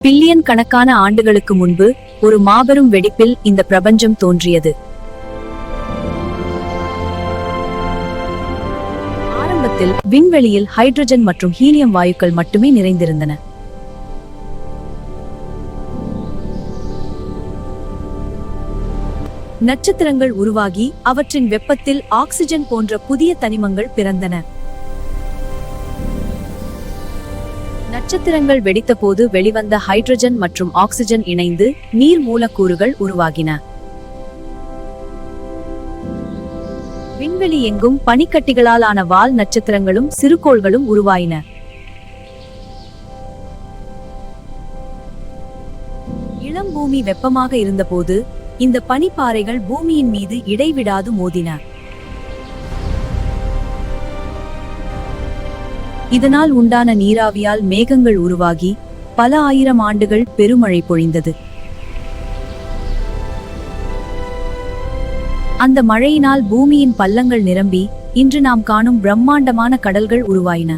Billion கணக்கான ஆண்டுகளுக்கு முன்பு ஒரு மாபெரும் வெடிப்பில் இந்த பிரபஞ்சம் தோன்றியது. ஆரம்பத்தில் விண்வெளியில் ஹைட்ரஜன் மற்றும் ஹீலியம் வாயுக்கள் மட்டுமே நிறைந்திருந்தன. நட்சத்திரங்கள் உருவாகி அவற்றின் வெப்பத்தில் ஆக்சிஜன் போன்ற புதிய தனிமங்கள் பிறந்தன. நட்சத்திரங்கள் வெடித்தபோது வெளிவந்த ஹைட்ரஜன் மற்றும் ஆக்சிஜன் இணைந்து நீர் மூலக்கூறுகள் உருவாகின. விண்வெளி எங்கும் பனிக்கட்டிகளால் ஆன வால் நட்சத்திரங்களும் சிறுகோள்களும் உருவாயின. இளம் பூமி வெப்பமாக இருந்தபோது இந்த பனிப்பாறைகள் பூமியின் மீது இடைவிடாது மோதின. இதனால் உண்டான நீராவியால் மேகங்கள் உருவாகி பல ஆயிரம் ஆண்டுகள் பெருமழை பொழிந்தது. அந்த மழையினால் பூமியின் பள்ளங்கள் நிரம்பி இன்று நாம் காணும் பிரம்மாண்டமான கடல்கள் உருவாயின.